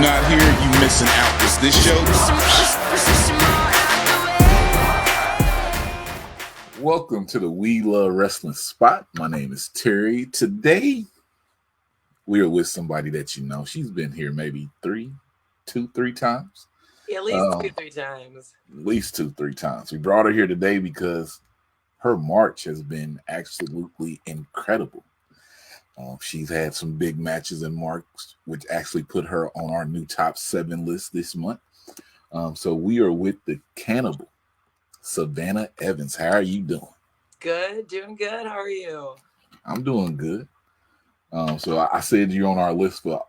not here, you missing out. Is this show? Welcome to the We Love Wrestling Spot. My name is Terry. Today, we are with somebody that you know. She's been here maybe three times. At least 2-3 times. At least 2-3 times. We brought her here today because her March has been absolutely incredible. She's had some big matches in March, which actually put her on our new top 7 list this month. So we are with the Cannibal, Savannah Evans. How are you doing? Good, doing good. How are you? I'm doing good. So I said you're on our list for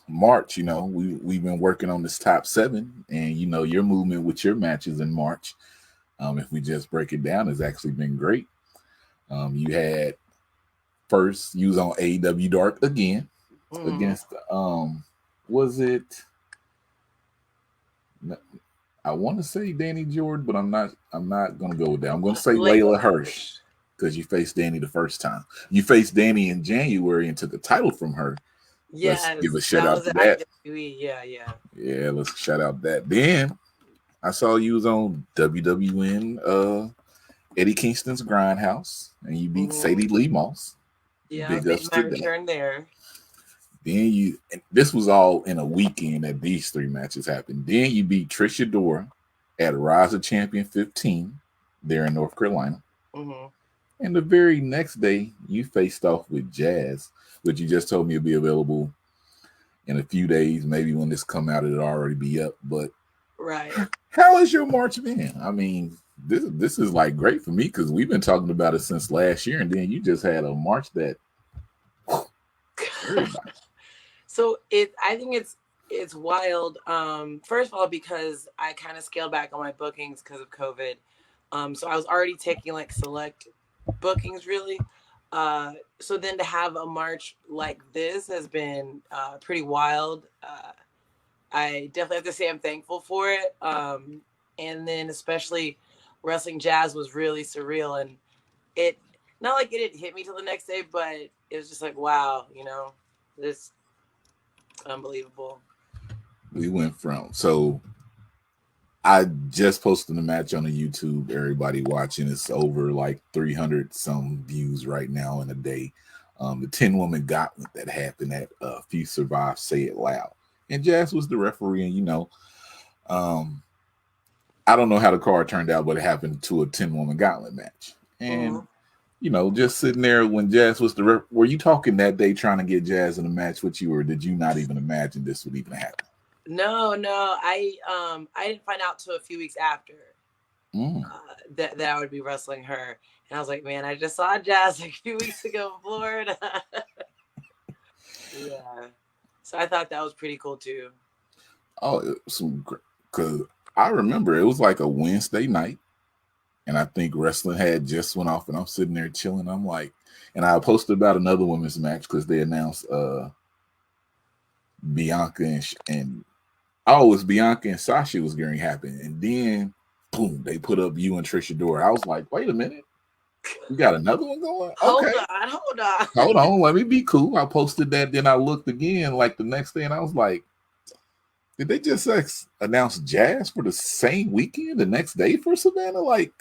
March. You know, we've been working on this top 7, and you know your movement with your matches in March. If we just break it down, has actually been great. You had first, you was on AEW Dark again against was it? I want to say Danny Jordan, but I'm not gonna go with that. I'm gonna say Layla Hirsch because you faced Danny the first time. You faced Danny in January and took a title from her. Yes, let's give a shout out to that. Yeah, let's shout out that. Then I saw you was on WWN Eddie Kingston's Grindhouse, and you beat Sadie Lee Moss. Yeah, big ups to return there. Then this was all in a weekend that these 3 matches happened. Then you beat Trish Adora at Rise of Champion 15 there in North Carolina. And the very next day, you faced off with Jazz, which you just told me will be available in a few days. Maybe when this come out, it'll already be up. But right, how has your March been? I mean, this is like great for me because we've been talking about it since last year, and then you just had a March that. So I think it's wild. First of all, because I kind of scaled back on my bookings because of COVID. So I was already taking like select bookings really. So then to have a March like this has been pretty wild. I definitely have to say I'm thankful for it. And then especially wrestling Jazz was really surreal, and it not like it didn't hit me till the next day, but it was just like, wow, you know, this unbelievable. We went from, so I just posted a match on the YouTube. Everybody watching, it's over like 300 some views right now in a day. The 10-woman gauntlet that happened at Few Survive, Say It Loud, and Jazz was the referee. And you know, I don't know how the card turned out, but it happened to a 10-woman gauntlet match. And you know, just sitting there when Jazz was the were you talking that day trying to get Jazz in a match with you, or did you not even imagine this would even happen? No, I didn't find out till a few weeks after that I would be wrestling her, and I was like, man, I just saw Jazz like a few weeks ago in Florida. Yeah, so I thought that was pretty cool too. Oh, it was great because I remember it was like a Wednesday night. And I think wrestling had just went off, and I'm sitting there chilling. I'm like, and I posted about another women's match because they announced Bianca and it was Bianca and Sasha was going to happen. And then, boom, they put up you and Trish Adora. I was like, wait a minute. You got another one going? Okay. Hold on. Let me be cool. I posted that. Then I looked again like the next day, and I was like, did they just announce Jazz for the same weekend the next day for Savannah? Like,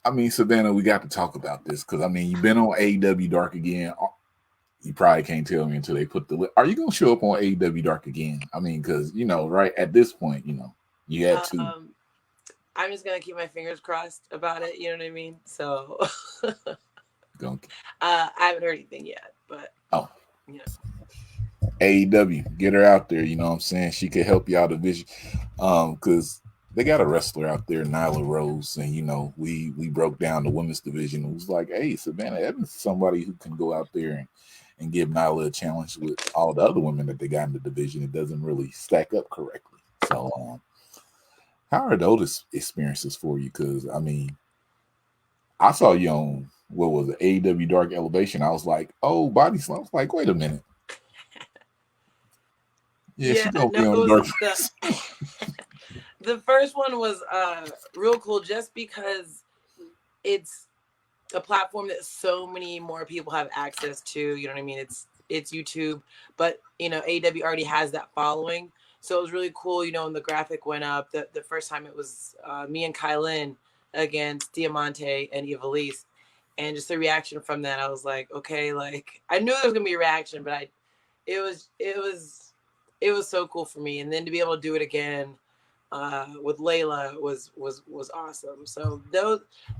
I mean, Savannah, we got to talk about this because, I mean, you've been on AEW Dark again. You probably can't tell me until they put the list. Are you going to show up on AEW Dark again? I mean, because, you know, right at this point, you know, you had to. I'm just going to keep my fingers crossed about it. You know what I mean? So I haven't heard anything yet, but, you know. AEW, get her out there. You know what I'm saying? She could help you out a vision because they got a wrestler out there, Nyla Rose, and you know we broke down the women's division. It was like, hey, Savannah Evans is somebody who can go out there and give Nyla a challenge with all the other women that they got in the division. It doesn't really stack up correctly. So, how are those experiences for you? Because I mean, I saw you on what was it, AEW Dark Elevation. I was like, oh, body slam. I was like, wait a minute. Yeah, she's gonna be on Dark. The first one was real cool just because it's a platform that so many more people have access to. You know what I mean? It's it's YouTube, but AEW already has that following. So it was really cool, when the graphic went up, the first time it was me and Kylan against Diamante and Ivelisse. And just the reaction from that, I was like, okay, like I knew there was gonna be a reaction, but it was so cool for me. And then to be able to do it again with Layla was awesome. So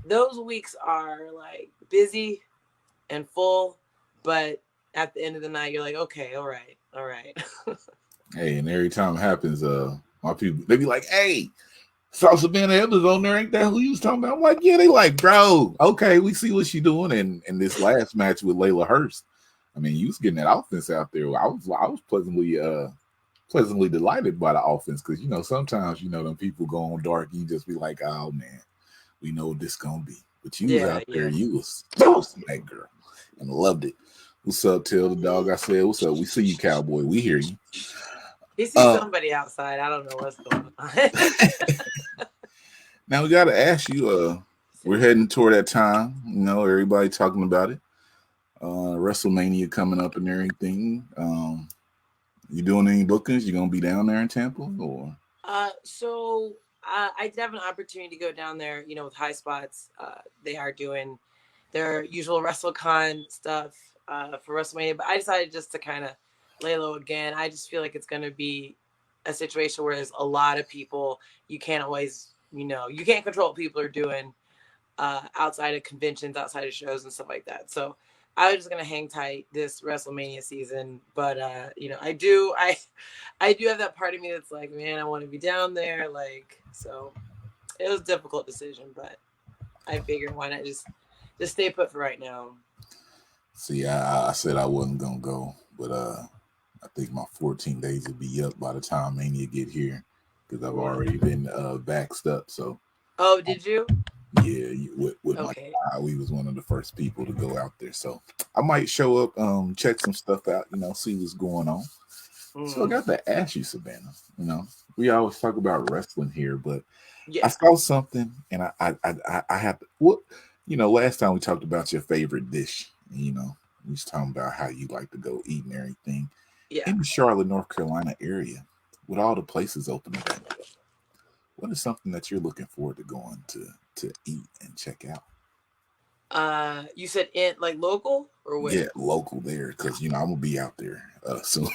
those weeks are like busy and full, but at the end of the night, you're like, okay, all right. Hey, and every time it happens, my people, they be like, hey, saw Savannah Evans on there, ain't that who you was talking about? I'm like, yeah, they like, bro, okay, we see what she doing. And this last match with Layla Hurst, I mean, you was getting that offense out there. I was pleasantly delighted by the offense, because sometimes them people go on dark, you just be like, oh man, we know what this gonna be. But you was out there, you was toasting that girl and loved it. What's up, Tell the dog? I said, what's up? We see you, cowboy. We hear you. He sees somebody outside. I don't know what's going on. Now we got to ask you. We're heading toward that time. Everybody talking about it. WrestleMania coming up and everything. You doing any bookings? You gonna be down there in Tampa, or? So I did have an opportunity to go down there. With High Spots, they are doing their usual WrestleCon stuff for WrestleMania, but I decided just to kind of lay low again. I just feel like it's going to be a situation where there's a lot of people. You can't always, you can't control what people are doing outside of conventions, outside of shows and stuff like that. So I was just going to hang tight this WrestleMania season. But, I do have that part of me that's like, man, I want to be down there. Like, so it was a difficult decision, but I figured why not just stay put for right now. See, I said I wasn't going to go, but I think my 14 days will be up by the time Mania get here, because I've already been vaxxed up. So. Oh, did you? Yeah, with okay. We was one of the first people to go out there. So I might show up, check some stuff out, see what's going on. So I got to ask you, Savannah. We always talk about wrestling here, but I saw something, and I have to. What last time we talked about your favorite dish. We was talking about how you like to go eat and everything. Yeah. In the Charlotte, North Carolina area, with all the places opening up, what is something that you're looking forward to going to eat and check out? You said in like local or what? Yeah, local there, because I'm gonna be out there soon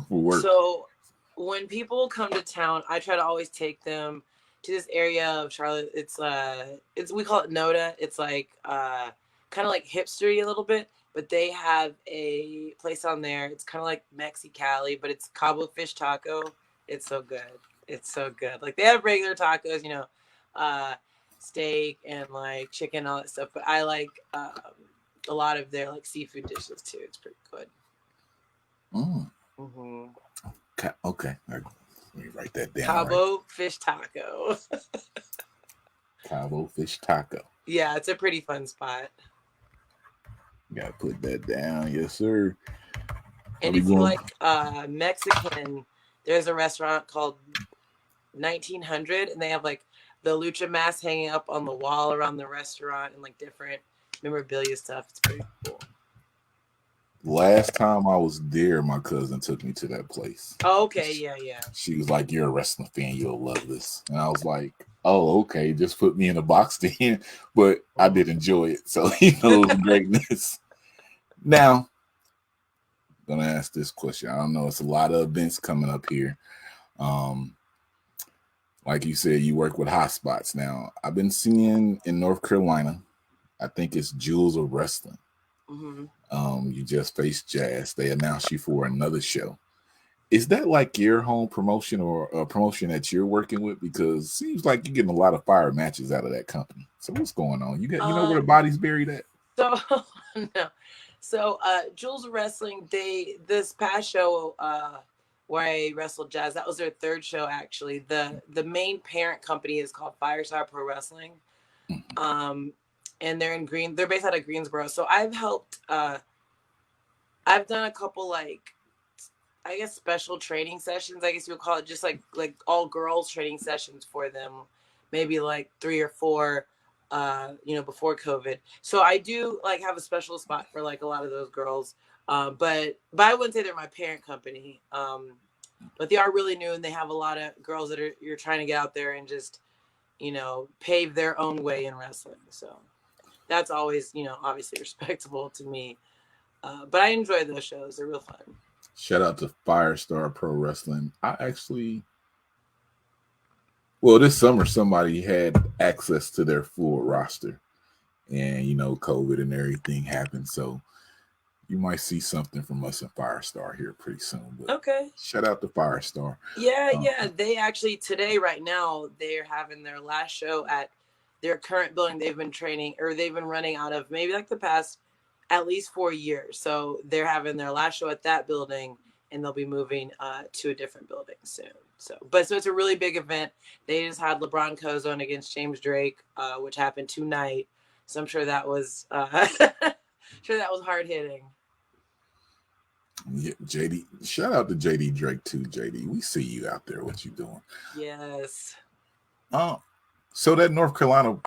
for work. So when people come to town, I try to always take them to this area of Charlotte. It's we call it Noda. It's like kind of like hipstery a little bit, but they have a place on there. It's kind of like Mexicali, but it's Cabo fish taco. It's so good. It's so good. Like they have regular tacos, steak and like chicken and all that stuff, but I like a lot of their like seafood dishes too. It's pretty good. Okay. Let me write that down. Cabo fish taco. Cabo fish taco. Yeah, it's a pretty fun spot. Gotta put that down. Yes, sir. And if you like Mexican, there's a restaurant called 1900, and they have like the lucha mask hanging up on the wall around the restaurant and like different memorabilia stuff. It's pretty cool. Last time I was there, my cousin took me to that place. Oh, okay, yeah. She was like, "You're a wrestling fan, you'll love this." And I was like, "Oh, okay, just put me in a box then." But I did enjoy it, so it was greatness. Now, I'm gonna ask this question. I don't know, it's a lot of events coming up here. Like you said, you work with hotspots. Now, I've been seeing in North Carolina, I think it's Jewels of Wrestling. Mm-hmm. You just faced Jazz. They announced you for another show. Is that like your home promotion or a promotion that you're working with? Because it seems like you're getting a lot of fire matches out of that company. So what's going on? You know where the body's buried at? So no. So Jewels of Wrestling, this past show where I wrestled Jazz, that was their third show actually. The main parent company is called Firestar Pro Wrestling. Mm-hmm. And they're based out of Greensboro. So I've helped I've done a couple like I guess special training sessions, I guess you would call it, just like all girls training sessions for them, maybe like 3 or 4 before COVID. So I do like have a special spot for like a lot of those girls. But I wouldn't say they're my parent company. But they are really new, and they have a lot of girls that you're trying to get out there and just, pave their own way in wrestling. So that's always, obviously respectable to me. But I enjoy those shows. They're real fun. Shout out to Firestar Pro Wrestling. This summer somebody had access to their full roster, and COVID and everything happened, so you might see something from us in Firestar here pretty soon. But okay, shout out to Firestar. Yeah. They actually today, right now, they're having their last show at their current building. They've been training, or they've been running out of maybe like the past at least 4 years. So they're having their last show at that building, and they'll be moving to a different building soon. So it's a really big event. They just had LeBron Cozone against James Drake, which happened tonight. So I'm sure that was hard hitting. Yeah, JD, shout out to JD Drake too. JD, we see you out there. What you doing? Yes. So that North Carolina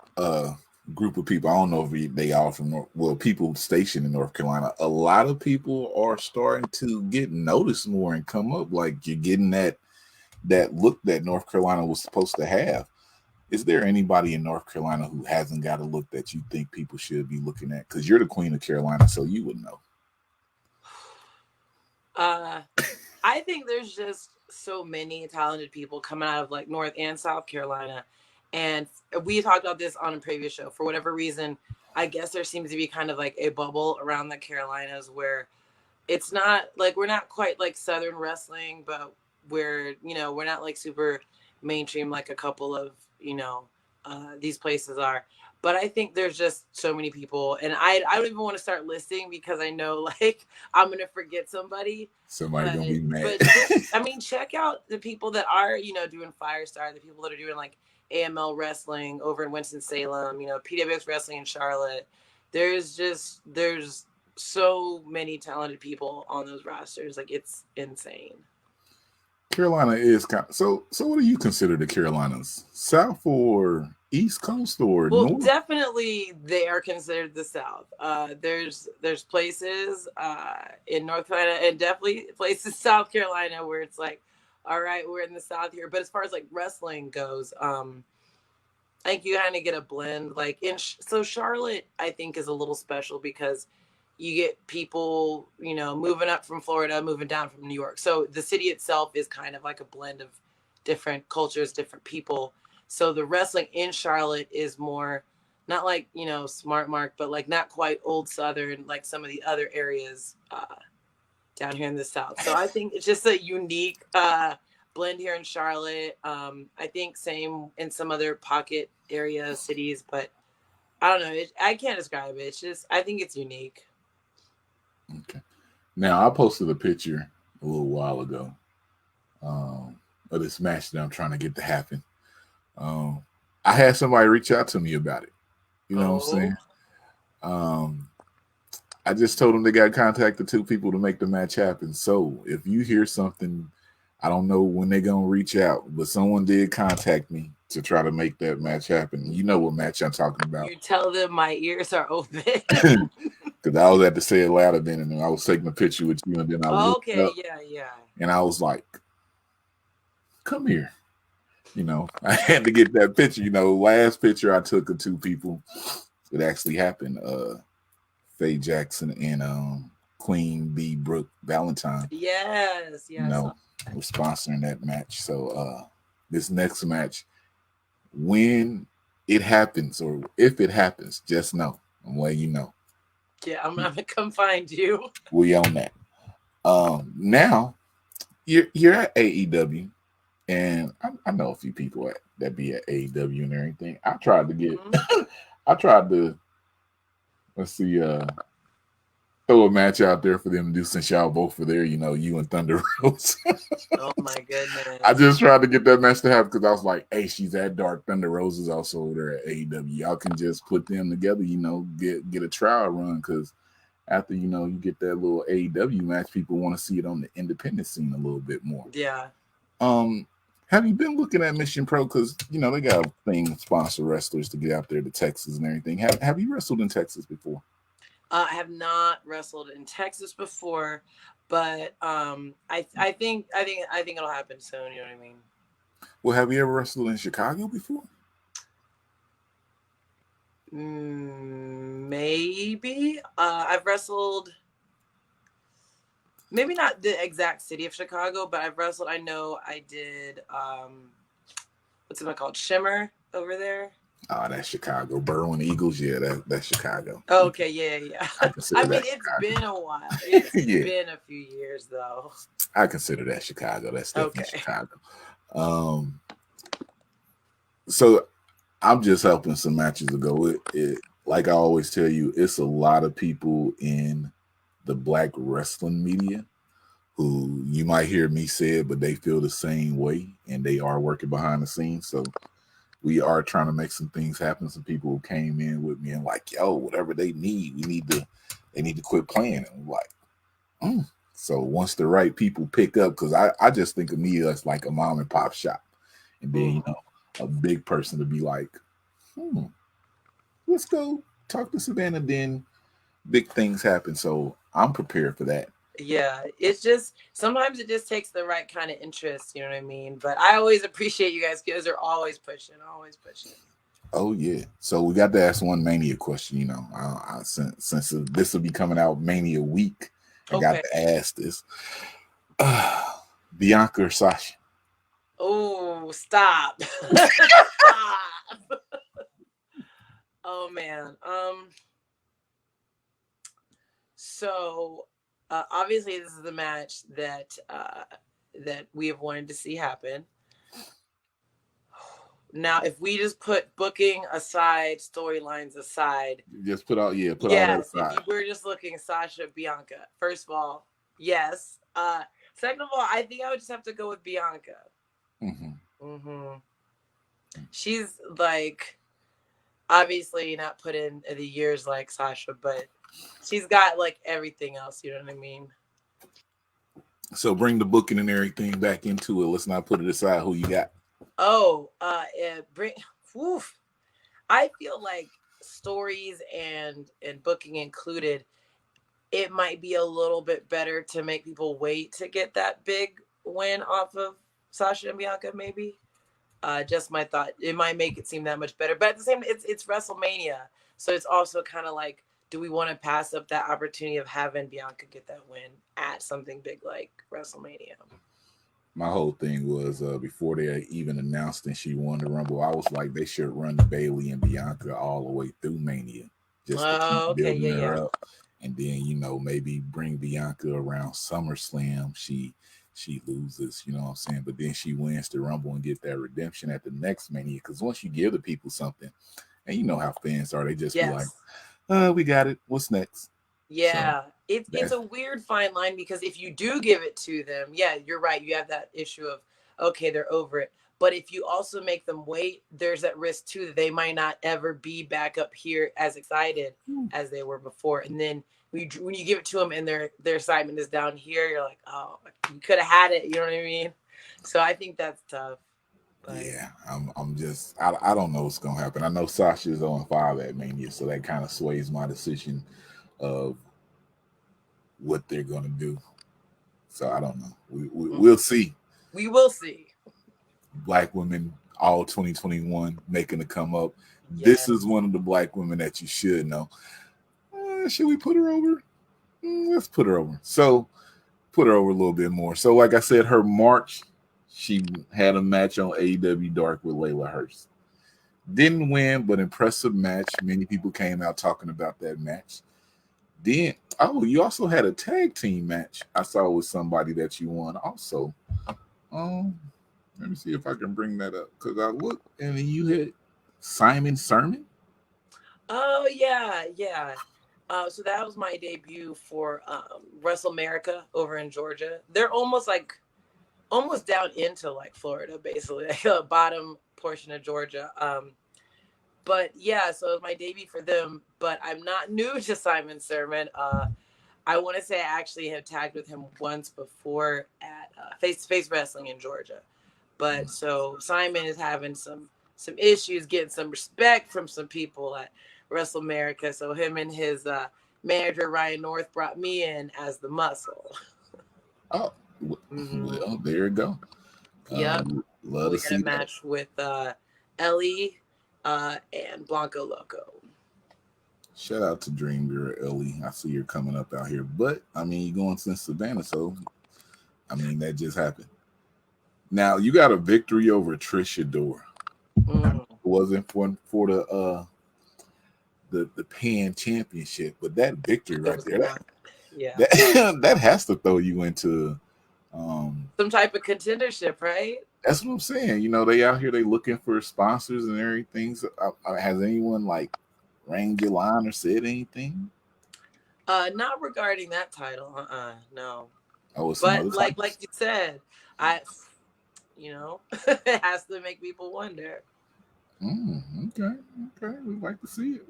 group of people, I don't know if they all from people stationed in North Carolina. A lot of people are starting to get noticed more and come up. Like, you're getting that look that North Carolina was supposed to have. Is there anybody in North Carolina who hasn't got a look that you think people should be looking at? Because you're the Queen of Carolina, so you would know. I think there's just so many talented people coming out of like North and South Carolina. And we talked about this on a previous show. For whatever reason, I guess there seems to be kind of like a bubble around the Carolinas where it's not like, we're not quite like Southern wrestling, but we're not like super mainstream like a couple of, these places are. But I think there's just so many people, and I don't even want to start listing because I know like I'm gonna forget somebody. Somebody's gonna be mad. But check out the people that are doing Firestar, the people that are doing like AML wrestling over in Winston-Salem, PWX wrestling in Charlotte. There's so many talented people on those rosters, like it's insane. Carolina is kind of, so what do you consider the Carolinas? South or East Coast or North? Definitely they are considered the South. There's places in North Carolina and definitely places South Carolina where it's like, all right, we're in the South here. But as far as like wrestling goes, I think you kind of get a blend. Like so Charlotte, I think, is a little special because you get people, moving up from Florida, moving down from New York. So the city itself is kind of like a blend of different cultures, different people. So the wrestling in Charlotte is more, not like, Smart Mark, but like not quite old Southern, like some of the other areas down here in the South. So I think it's just a unique blend here in Charlotte. I think same in some other pocket area cities, but I don't know. I can't describe it. It's just, I think it's unique. Okay. Now, I posted a picture a little while ago of this match that I'm trying to get to happen. I had somebody reach out to me about it. You know what I'm saying? I just told them they got to contact the two people to make the match happen. So if you hear something, I don't know when they're going to reach out, but someone did contact me to try to make that match happen. You know what match I'm talking about. You tell them my ears are open. Because I was at to say it louder then, and I was taking a picture with you, and then I looked up, yeah. And I was like, come here. I had to get that picture. Last picture I took of two people, it actually happened. Faye Jackson and Queen B. Brooke Valentine. Yes. We're sponsoring that match. So this next match, when it happens or if it happens, just know. I'm letting you know. Yeah, I'm gonna come find you. We on that. Now you're at AEW, and I know a few people that be at AEW and everything. I tried to let's see, throw a match out there for them to do since y'all both were there. You and Thunder Rose. Oh my goodness! I just tried to get that match to happen because I was like, hey, she's at Dark. Thunder Rose is also over there at AEW. Y'all can just put them together, get a trial run, because after, you get that little AEW match, people want to see it on the independent scene a little bit more. Yeah. Have you been looking at Mission Pro? Because, they got a thing to sponsor wrestlers to get out there to Texas and everything. Have you wrestled in Texas before? I have not wrestled in Texas before, but I think it'll happen soon. You know what I mean? Well, have you ever wrestled in Chicago before? Maybe. I've wrestled. Maybe not the exact city of Chicago, but I've wrestled. I know I did. What's it called? Shimmer over there. Oh, that's Chicago. Berwyn Eagles, yeah, that's Chicago. Oh, okay, yeah. I consider I mean, that it's Chicago. been a while. It's Yeah, been a few years though. I consider that Chicago. That's definitely Okay. Chicago. So I'm just helping some matches ago. Like I always tell you, it's a lot of people in the black wrestling media who you might hear me say it, but they feel the same way, and they are working behind the scenes. So we are trying to make some things happen. Some people who came in with me and like, yo, whatever they need, they need to quit playing. And I'm like, So once the right people pick up, because I just think of me as like a mom and pop shop, and then a big person to be like, let's go talk to Savannah. Then big things happen. So I'm prepared for that. Yeah, it's just sometimes it just takes the right kind of interest, you know what I mean? But I always appreciate you guys because they're always pushing. Oh yeah. So we got to ask one Mania question. Since this will be coming out Mania week, I got to ask this: Bianca or Sasha? Oh, stop! Stop! Oh man. So obviously this is the match that we have wanted to see happen. Now, if we just put booking aside, storylines aside, just put all that aside. If we're just looking Sasha, Bianca. First of all, yes. Second of all, I think I would just have to go with Bianca. She's like obviously not put in the years like Sasha, but she's got like everything else. You know what I mean? So bring the booking and everything back into it. Let's not put it aside. Who you got? I feel like stories and booking included, it might be a little bit better to make people wait to get that big win off of Sasha and Bianca, maybe. Just my thought. It might make it seem that much better. But at the same time, it's WrestleMania. So it's also kind of like, do we want to pass up that opportunity of having Bianca get that win at something big like WrestleMania? My whole thing was before they even announced and she won the Rumble, I was like, they should run Bayley and Bianca all the way through Mania, just to keep building her up, and then maybe bring Bianca around SummerSlam. She loses, you know what I'm saying, but then she wins the Rumble and get that redemption at the next Mania. Because once you give the people something, and you know how fans are, they just be like, we got it. What's next? Yeah, so it's a weird fine line, because if you do give it to them, yeah, you're right. You have that issue of, okay, they're over it. But if you also make them wait, there's that risk too that they might not ever be back up here as excited as they were before. And then when you give it to them and their excitement is down here, you're like, oh, you could have had it. You know what I mean? So I think that's tough. But yeah, I'm just I don't know what's gonna happen. I know Sasha is on 5 at Mania, so that kind of sways my decision of what they're gonna do. So I don't know. We'll see. We will see. Black women all 2021 making a come up. Yes. This is one of the black women that you should know. Should we put her over? Let's put her over. So put her over a little bit more. So like I said, her March, she had a match on AEW Dark with Layla Hurst. Didn't win, but impressive match. Many people came out talking about that match. Then, you also had a tag team match I saw with somebody that you won also. Let me see if I can bring that up, because I looked and you had Simon Sermon. Oh, yeah. So that was my debut for WrestleMerica over in Georgia. They're almost down into like Florida, basically, like the bottom portion of Georgia. But yeah, so it was my debut for them. But I'm not new to Simon Sermon. I want to say I actually have tagged with him once before at face-to-face wrestling in Georgia. But so Simon is having some issues getting some respect from some people at WrestleMerica. So him and his manager Ryan North brought me in as the muscle. Oh, well, there you go. Yep. Love We to had see a match with Ellie and Blanco Loco. Shout out to Dream Girl Ellie. I see you're coming up out here, but I mean, you're going since Savannah, so I mean that just happened. Now you got a victory over Trish Adora. It wasn't for the Pan Championship, but that victory right there, that has to throw you into some type of contendership, right? That's what I'm saying. You know, they out here, they looking for sponsors and everything. So, has anyone like rang your line or said anything? Not regarding that title. No. Oh, but like you said, it has to make people wonder. Okay. We'd like to see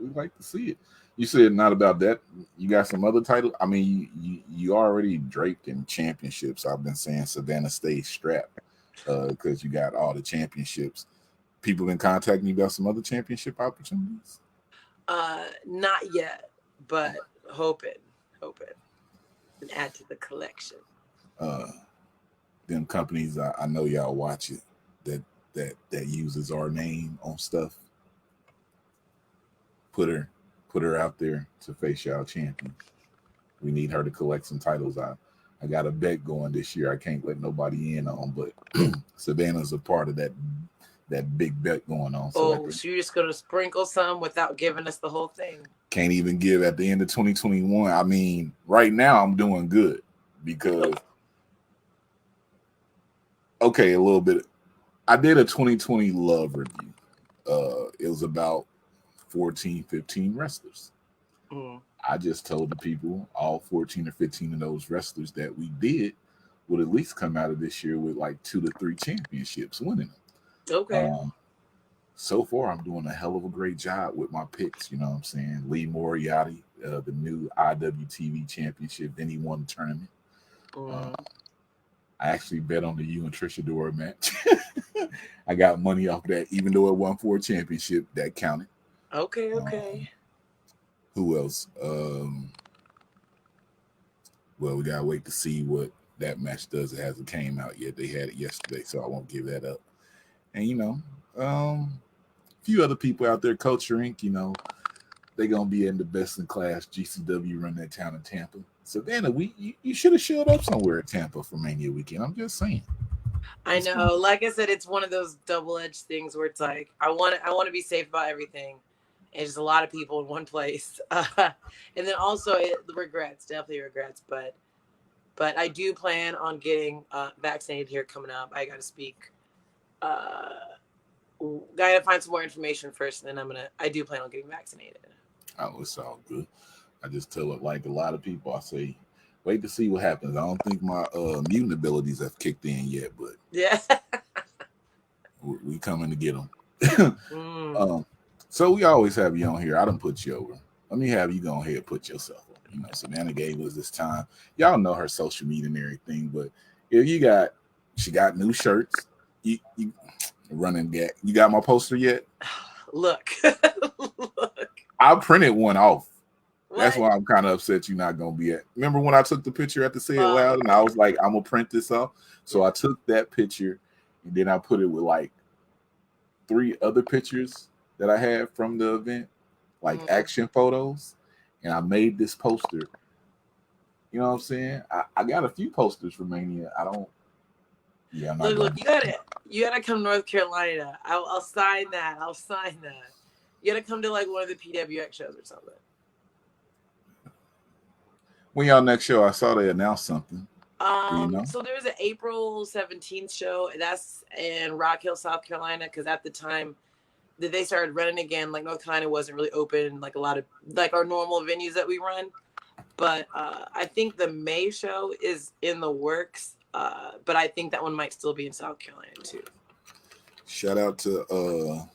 it. You said not about that. You got some other title. I mean, you already draped in championships. I've been saying Savannah stays strapped because you got all the championships. People been contacting you about some other championship opportunities? Not yet, but hoping, and add to the collection. Them companies, I know y'all watch it. That uses our name on stuff. Put her out there to face y'all champion. We need her to collect some titles. I got a bet going this year. I can't let nobody in on, but Savannah's a part of that big bet going on. So you're just gonna sprinkle some without giving us the whole thing? Can't even give at the end of 2021. I mean, right now I'm doing good because a little bit. I did a 2020 love review. It was about 14, 15 wrestlers. I just told the people all 14 or 15 of those wrestlers that we did would at least come out of this year with like 2 to 3 championships winning them. Okay. So far, I'm doing a hell of a great job with my picks. You know what I'm saying? Lee Moriarty, the new IWTV championship. Then he won the tournament. I actually bet on the you and Trish Adora match. I got money off that, even though it won for a championship. That counted. Okay. Who else? Well, we gotta wait to see what that match does. It hasn't came out yet. They had it yesterday, so I won't give that up. And a few other people out there, Culture Inc., they're gonna be in the best in class GCW run that town in Tampa. Savannah, you should have showed up somewhere at Tampa for Mania weekend. I'm just saying. I know. Like I said, it's one of those double-edged things where it's like I want to be safe about everything. It's just a lot of people in one place, and then also definitely regrets. But I do plan on getting vaccinated here coming up. I got to speak. Gotta find some more information first, and then I do plan on getting vaccinated. Oh, it's all good. I just tell it like a lot of people. I say, wait to see what happens. I don't think my mutant abilities have kicked in yet, but yeah, we coming to get them. So we always have you on here. I done put you over. Let me have you go ahead and put yourself over. Savannah gave us this time. Y'all know her social media and everything, but if she got new shirts. You running gag. You got my poster yet? Look. I printed one off. What? That's why I'm kind of upset you're not gonna be at. Remember when I took the picture at the Say It Loud and I was like, I'm gonna print this off. So I took that picture and then I put it with like 3 other pictures that I had from the event, like action photos, and I made this poster. You know what I'm saying? I got a few posters for Mania. Yeah, I'm not look, you gotta come to North Carolina. I'll sign that. You gotta come to like one of the PWX shows or something. When y'all next show? I saw they announced something. So there's an April 17th show. That's in Rock Hill, South Carolina, because at the time that they started running again, like North Carolina wasn't really open, like a lot of like our normal venues that we run. But I think the May show is in the works. But I think that one might still be in South Carolina too. Shout out to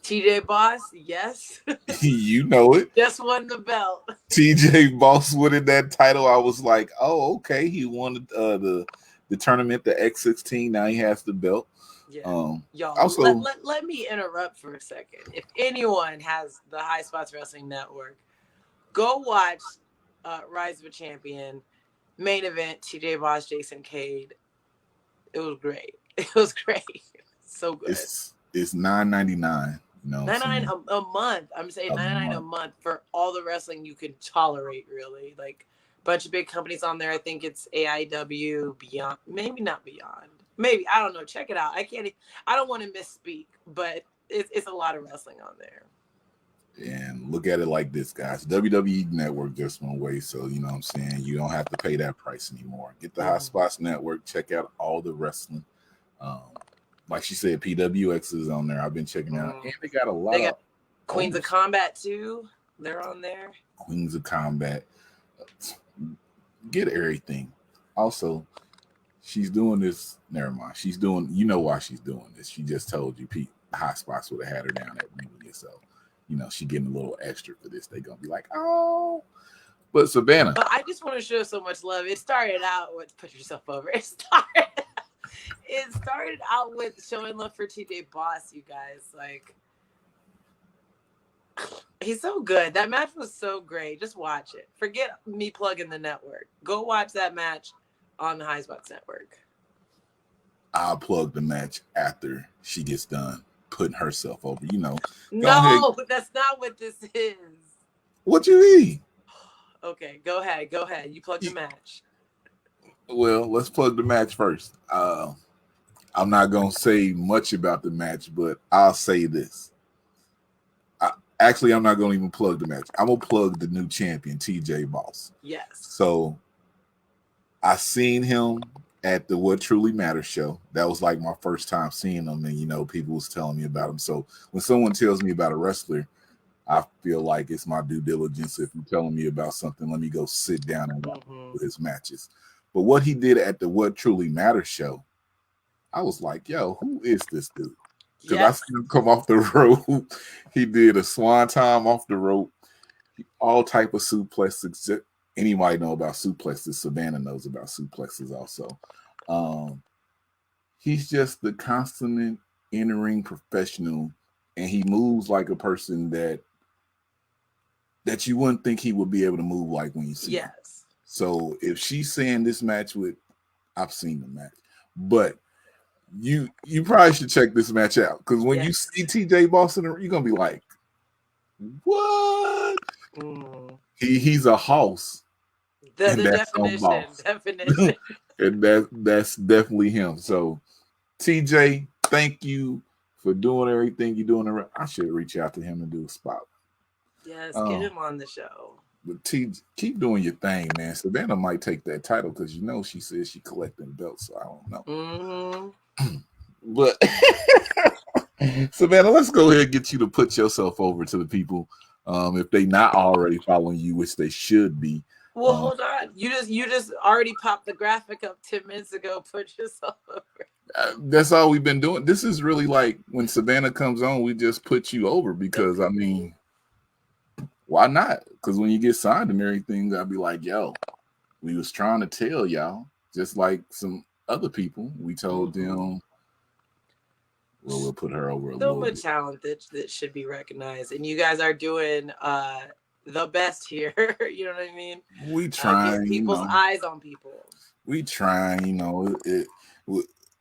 TJ Boss, yes. You know it. Just won the belt. TJ Boss winning that title. I was like, oh, okay. He won the tournament, the X16. Now he has the belt. Yeah. Y'all, also, let me interrupt for a second. If anyone has the High Spots Wrestling Network, go watch Rise of a Champion, main event, TJ Boss, Jason Cade. It was great. It was great. So good. It's $9.99. You know what I'm saying? $9.99 a month. I'm saying $9.99 a month for all the wrestling you could tolerate, really. Like a bunch of big companies on there. I think it's AIW, Beyond, maybe not Beyond. Maybe, I don't know. Check it out. I don't want to misspeak, but it's a lot of wrestling on there. And look at it like this, guys. WWE Network just went away, so you know what I'm saying? You don't have to pay that price anymore. Get the Hot Spots Network. Check out all the wrestling. Like she said, PWX is on there. I've been checking out. And they got a lot of Queens of Combat too. They're on there. Queens of Combat. Get everything. Also, she's doing this. Never mind. She's doing, you know why she's doing this. She just told you Hot Spots would have had her down at Mania. So, you know, she getting a little extra for this. They're going to be like, oh. But Savannah. But I just want to show so much love. It started out with put yourself over. It started out with showing love for TJ Boss, you guys. Like, he's so good. That match was so great. Just watch it. Forget me plugging the network. Go watch that match on the High Spots Network. I'll plug the match after she gets done putting herself over. You know. No, that's not what this is. What you mean? Okay, go ahead. You plug the match. Well, let's plug the match first. I'm not going to say much about the match, but I'll say this. Actually, I'm not going to even plug the match. I'm going to plug the new champion, TJ Boss. Yes. So I seen him at the What Truly Matters show. That was like my first time seeing him, and, you know, people was telling me about him. So when someone tells me about a wrestler, I feel like it's my due diligence. If you're telling me about something, let me go sit down and watch his matches. But what he did at the What Truly Matters show, I was like, yo, who is this dude? Because I seen him come off the rope. He did a swanton off the rope. All type of suplexes. Anybody know about suplexes? Savannah knows about suplexes also. He's just the consummate in-ring professional, and he moves like a person that you wouldn't think he would be able to move like when you see him. So if she's saying this match I've seen the match, but you probably should check this match out, because when you see TJ Boss in the ring, you're gonna be like, what? He's a house. The definition. And that's definitely him. So TJ, thank you for doing everything you're doing. I should reach out to him and do a spot. Yes, get him on the show. But keep doing your thing, man. Savannah might take that title, because you know she says she collecting belts, so I don't know. But Savannah, let's go ahead and get you to put yourself over to the people, if they not already following you, which they should be. Well, hold on. You just already popped the graphic up 10 minutes ago. Put yourself over. That's all we've been doing. This is really like when Savannah comes on, we just put you over, because I mean, why not? Because when you get signed and everything, I'll be like, yo, we was trying to tell y'all, just like some other people, we told them, well, we'll put her over a little bit. So much talent that should be recognized, and you guys are doing the best here. You know what I mean? We trying, people's eyes on people. We trying, you know.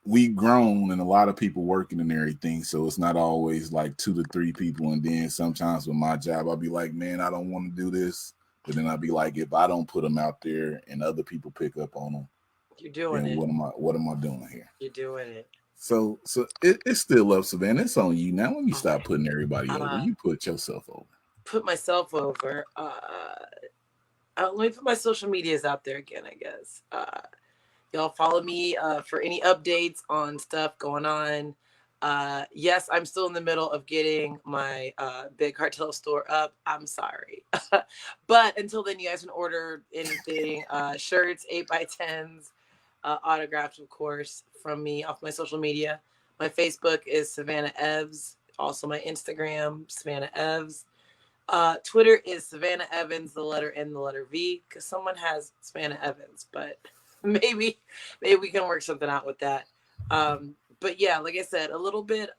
We grown and a lot of people working and everything, so it's not always like 2 to 3 people. And then sometimes with my job, I'll be like, man, I don't want to do this. But then I'll be like, if I don't put them out there and other people pick up on them, you're doing it. What am I doing here? You're doing it. So it's still up, Savannah. It's on you now. Let me stop putting everybody over. You put yourself over. Put myself over. Let me put my social medias out there again, I guess. Y'all follow me for any updates on stuff going on. Yes, I'm still in the middle of getting my Big Cartel store up. I'm sorry. But until then, you guys can order anything. Shirts, 8x10s, autographs, of course, from me off my social media. My Facebook is Savannah Evs. Also, my Instagram, Savannah Evs. Twitter is Savannah Evans, the letter N, the letter V, because someone has Savannah Evans, but maybe we can work something out with that. But yeah, like I said, a little bit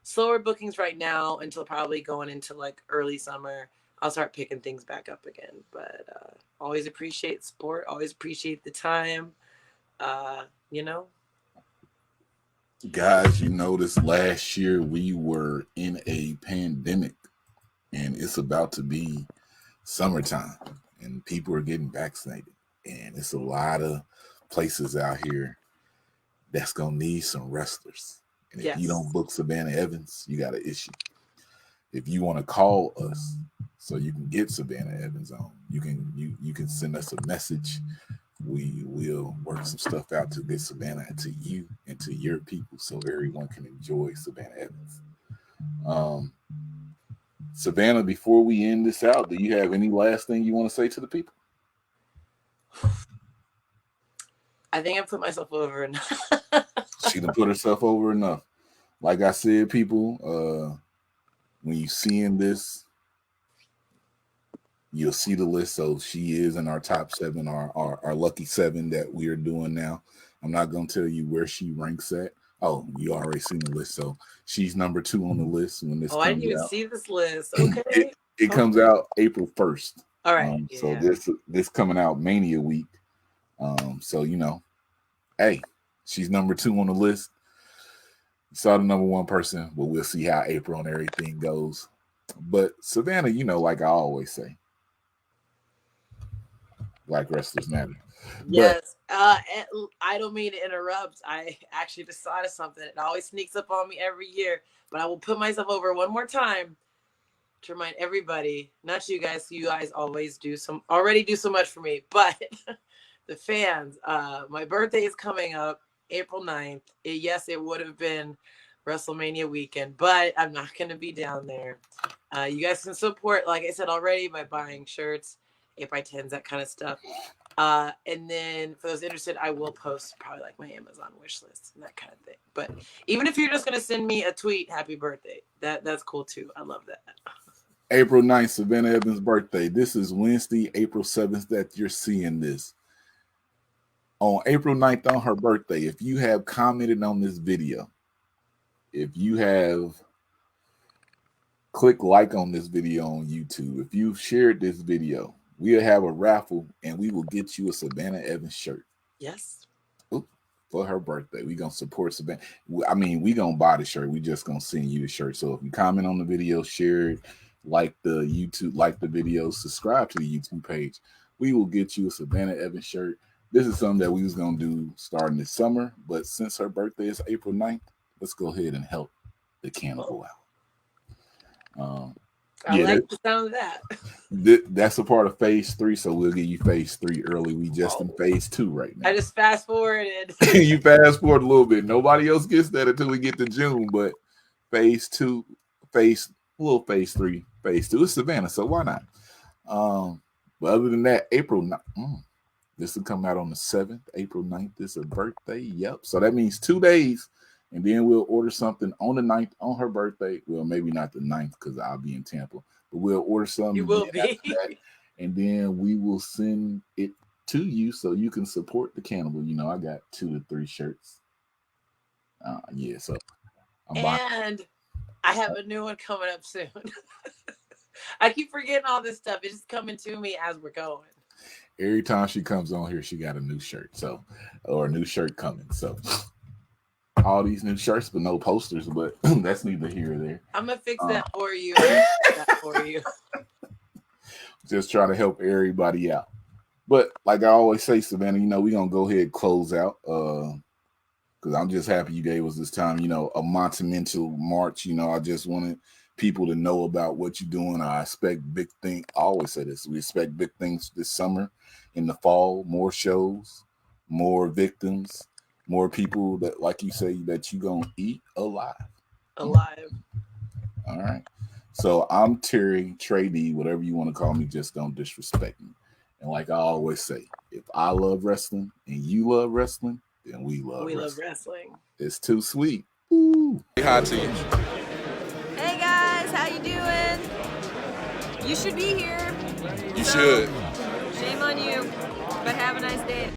slower bookings right now until probably going into like early summer. I'll start picking things back up again. But always appreciate support. Always appreciate the time. You know. Guys, you noticed last year we were in a pandemic, and it's about to be summertime, and people are getting vaccinated, and it's a lot of places out here that's gonna need some wrestlers. And if you don't book Savannah Evans, you got an issue. If you want to call us so you can get Savannah Evans on, you can send us a message. We will work some stuff out to get Savannah to you and to your people so everyone can enjoy Savannah Evans. Savannah, before we end this out, do you have any last thing you want to say to the people? I think I put myself over enough. She done put herself over enough. Like I said, people, when you seeing this, you'll see the list. So she is in our top 7, our lucky 7 that we are doing now. I'm not going to tell you where she ranks at. Oh, you already seen the list. So she's number 2 on the list when this comes out. I didn't even see this list. Okay. It comes out April 1st. All right. So this coming out Mania week. So, you know, hey, she's number 2 on the list. You saw the number 1 person, but we'll see how April and everything goes. But Savannah, you know, like I always say, Black wrestlers matter. Yes. I don't mean to interrupt. I actually just thought of something. It always sneaks up on me every year, but I will put myself over one more time to remind everybody, not you guys always already do so much for me, but the fans, my birthday is coming up April 9th. Yes, it would have been WrestleMania weekend, but I'm not going to be down there. You guys can support, like I said already, by buying shirts, 8x10s, that kind of stuff. And then for those interested, I will post probably like my Amazon wish list and that kind of thing. But even if you're just going to send me a tweet, happy birthday, that's cool too. I love that. April 9th, Savannah Evans' birthday. This is Wednesday, April 7th that you're seeing this. On April 9th, on her birthday, if you have commented on this video, if you have clicked like on this video on YouTube, if you've shared this video, we'll have a raffle and we will get you a Savannah Evans shirt. Yes. For her birthday. We're going to support Savannah. I mean, we're going to buy the shirt. We just going to send you the shirt. So if you comment on the video, share it, like the YouTube, like the video, subscribe to the YouTube page, we will get you a Savannah Evans shirt. This is something that we was going to do starting this summer, but since her birthday is April 9th, let's go ahead and help the Cannibal out. I like the sound of that. That's a part of phase 3, so we'll give you phase 3 early. We just in phase 2 right now. I just fast forwarded. You fast forward a little bit. Nobody else gets that until we get to June, but phase 2, phase 3, phase 2 is Savannah, so why not? But other than that, April 9th, this will come out on the 7th. April 9th is her birthday. Yep. So that means 2 days. And then we'll order something on the 9th on her birthday. Well, maybe not the 9th because I'll be in Tampa. But we'll order something. You will be. And then we will send it to you so you can support the Cannibal. You know, I got 2 to 3 shirts. So And I have a new one coming up soon. I keep forgetting all this stuff. It's just coming to me as we're going. Every time she comes on here, she got a new shirt. Or a new shirt coming. So all these new shirts, but no posters, but that's neither here or there. I'm gonna fix that for you. Just try to help everybody out. But like I always say, Savannah, you know, we're gonna go ahead and close out. Because I'm just happy you gave us this time, you know, a monumental march. You know, I just wanted people to know about what you're doing. I expect big things. I always say this. We expect big things this summer, in the fall, more shows, more victims, more people that, like you say, that you gonna eat alive. All right. So I'm Terry, Trey D, whatever you want to call me, just don't disrespect me. And like I always say, if I love wrestling and you love wrestling, then we love wrestling. It's too sweet. Ooh. Say hi to you. Hey guys, how you doing? You should be here. You should. Shame on you, but have a nice day.